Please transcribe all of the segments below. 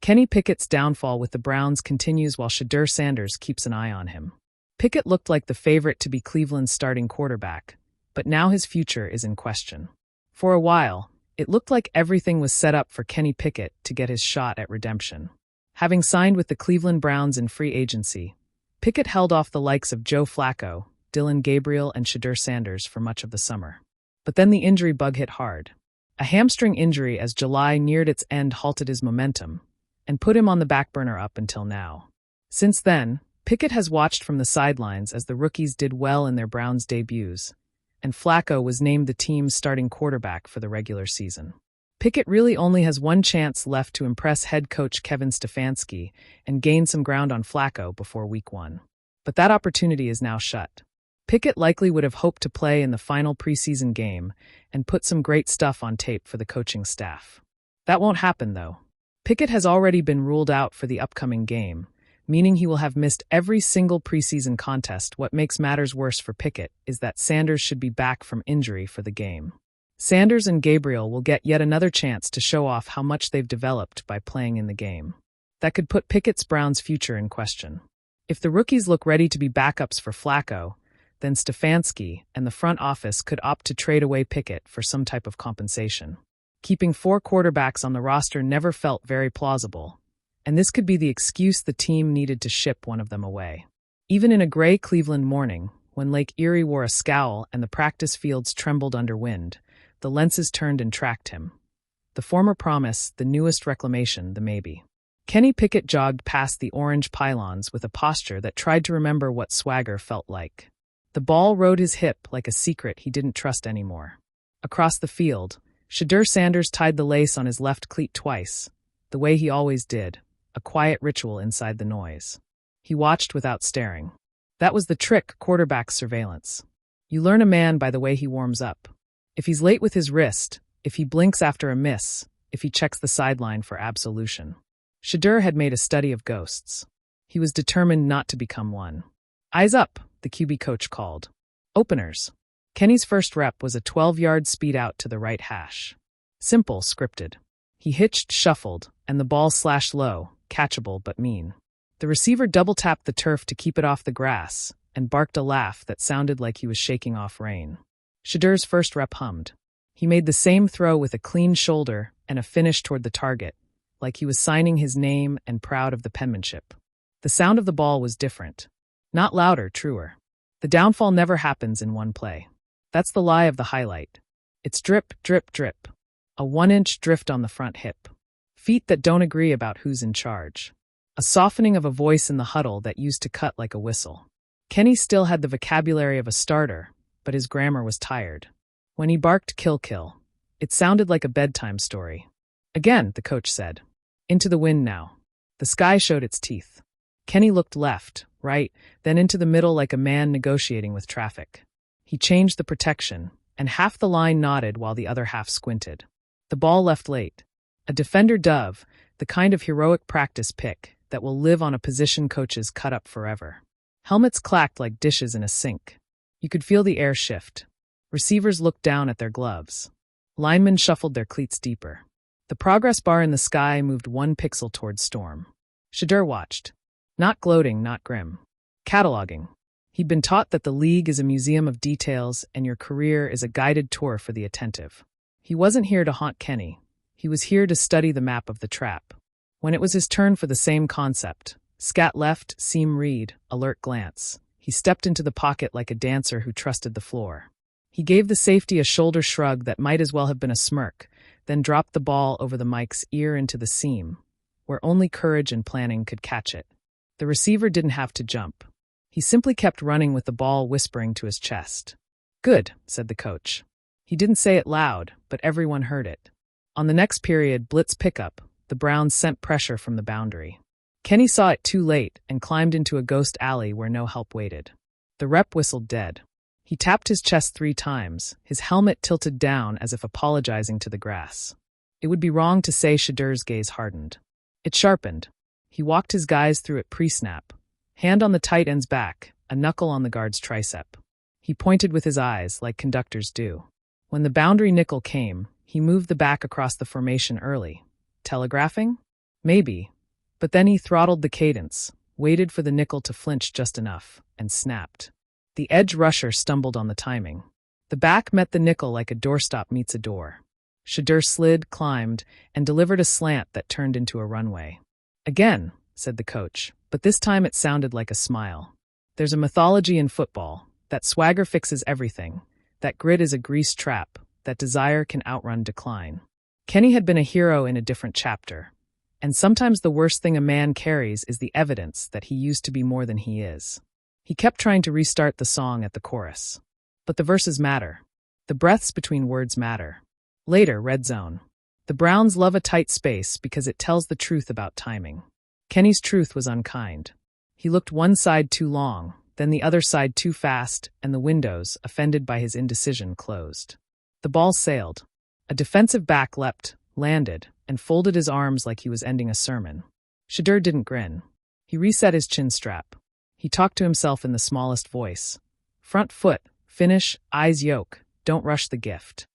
Kenny Pickett's downfall with the Browns continues while Shedeur Sanders keeps an eye on him. Pickett looked like the favorite to be Cleveland's starting quarterback, but now his future is in question. For a while, it looked like everything was set up for Kenny Pickett to get his shot at redemption. Having signed with the Cleveland Browns in free agency, Pickett held off the likes of Joe Flacco, Dillon Gabriel, and Shedeur Sanders for much of the summer. But then the injury bug hit hard. A hamstring injury as July neared its end halted his momentum and put him on the back burner up until now. Since then, Pickett has watched from the sidelines as the rookies did well in their Browns debuts, and Flacco was named the team's starting quarterback for the regular season. Pickett really only has one chance left to impress head coach Kevin Stefanski and gain some ground on Flacco before Week 1. But that opportunity is now shut. Pickett likely would have hoped to play in the final preseason game and put some great stuff on tape for the coaching staff. That won't happen, though. Pickett has already been ruled out for the upcoming game, meaning he will have missed every single preseason contest. What makes matters worse for Pickett is that Sanders should be back from injury for the game. Sanders and Gabriel will get yet another chance to show off how much they've developed by playing in the game. That could put Pickett's Browns' future in question. If the rookies look ready to be backups for Flacco, then Stefanski and the front office could opt to trade away Pickett for some type of compensation. Keeping 4 quarterbacks on the roster never felt very plausible, and this could be the excuse the team needed to ship one of them away. Even in a gray Cleveland morning, when Lake Erie wore a scowl and the practice fields trembled under wind, the lenses turned and tracked him. The former promise, the newest reclamation, the maybe. Kenny Pickett jogged past the orange pylons with a posture that tried to remember what swagger felt like. The ball rode his hip like a secret he didn't trust anymore. Across the field, Shedeur Sanders tied the lace on his left cleat twice, the way he always did, a quiet ritual inside the noise. He watched without staring. That was the trick, quarterback surveillance. You learn a man by the way he warms up. If he's late with his wrist, if he blinks after a miss, if he checks the sideline for absolution. Shedeur had made a study of ghosts. He was determined not to become one. Eyes up, the QB coach called. Openers. Kenny's first rep was a 12-yard speed out to the right hash. Simple, scripted. He hitched, shuffled, and the ball slashed low, catchable but mean. The receiver double-tapped the turf to keep it off the grass and barked a laugh that sounded like he was shaking off rain. Shedeur's first rep hummed. He made the same throw with a clean shoulder and a finish toward the target, like he was signing his name and proud of the penmanship. The sound of the ball was different. Not louder, truer. The downfall never happens in one play. That's the lie of the highlight. It's drip, drip, drip. A 1-inch drift on the front hip. Feet that don't agree about who's in charge. A softening of a voice in the huddle that used to cut like a whistle. Kenny still had the vocabulary of a starter, but his grammar was tired. When he barked kill kill, it sounded like a bedtime story. Again, the coach said. Into the wind now. The sky showed its teeth. Kenny looked left, right, then into the middle like a man negotiating with traffic. He changed the protection, and half the line nodded while the other half squinted. The ball left late. A defender dove, the kind of heroic practice pick that will live on a position coach's cut up forever. Helmets clacked like dishes in a sink. You could feel the air shift. Receivers looked down at their gloves. Linemen shuffled their cleats deeper. The progress bar in the sky moved 1 pixel towards storm. Shedeur watched. Not gloating, not grim. Cataloging. He'd been taught that the league is a museum of details and your career is a guided tour for the attentive. He wasn't here to haunt Kenny. He was here to study the map of the trap. When it was his turn for the same concept, scat left, seam read, alert glance, he stepped into the pocket like a dancer who trusted the floor. He gave the safety a shoulder shrug that might as well have been a smirk, then dropped the ball over the mic's ear into the seam, where only courage and planning could catch it. The receiver didn't have to jump. He simply kept running with the ball whispering to his chest. Good, said the coach. He didn't say it loud, but everyone heard it. On the next period, blitz pickup, the Browns sent pressure from the boundary. Kenny saw it too late and climbed into a ghost alley where no help waited. The rep whistled dead. He tapped his chest 3 times, his helmet tilted down as if apologizing to the grass. It would be wrong to say Shedeur's gaze hardened. It sharpened. He walked his guys through it pre-snap. Hand on the tight end's back, a knuckle on the guard's tricep. He pointed with his eyes, like conductors do. When the boundary nickel came, he moved the back across the formation early. Telegraphing? Maybe, But then he throttled the cadence, waited for the nickel to flinch just enough, and snapped. The edge rusher stumbled on the timing. The back met the nickel like a doorstop meets a door. Shedeur slid, climbed, and delivered a slant that turned into a runway. "Again," said the coach, but this time it sounded like a smile. "There's a mythology in football. That swagger fixes everything. That grit is a grease trap. That desire can outrun decline." Kenny had been a hero in a different chapter. And sometimes the worst thing a man carries is the evidence that he used to be more than he is. He kept trying to restart the song at the chorus. But the verses matter. The breaths between words matter. Later, red zone. The Browns love a tight space because it tells the truth about timing. Kenny's truth was unkind. He looked one side too long, then the other side too fast, and the windows, offended by his indecision, closed. The ball sailed. A defensive back leapt, landed, and folded his arms like he was ending a sermon. Shedeur didn't grin. He reset his chin strap. He talked to himself in the smallest voice. Front foot, finish, eyes yoke, don't rush the gift.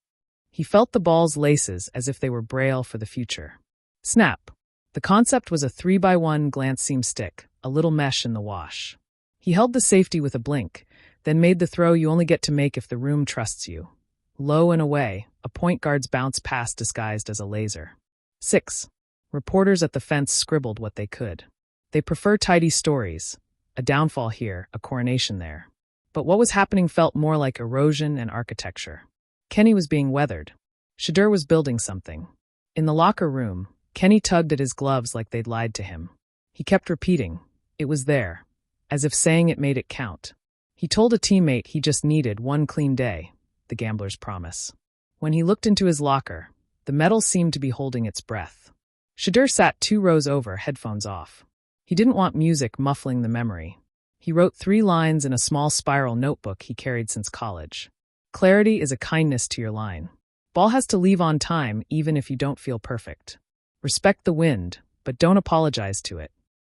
He felt the ball's laces as if they were braille for the future. Snap. The concept was a 3x1 glance seam stick, a little mesh in the wash. He held the safety with a blink, then made the throw you only get to make if the room trusts you. Low and away, a point guard's bounce pass disguised as a laser. 6. Reporters at the fence scribbled what they could. They prefer tidy stories. A downfall here, a coronation there. But what was happening felt more like erosion and architecture. Kenny was being weathered. Shedeur was building something. In the locker room, Kenny tugged at his gloves like they'd lied to him. He kept repeating, it was there, as if saying it made it count. He told a teammate he just needed one clean day, the gambler's promise. When he looked into his locker, the metal seemed to be holding its breath. Shedeur sat 2 rows over, headphones off. He didn't want music muffling the memory. He wrote 3 lines in a small spiral notebook he carried since college. Clarity is a kindness to your line. Ball has to leave on time even if you don't feel perfect. Respect the wind, but don't apologize to it.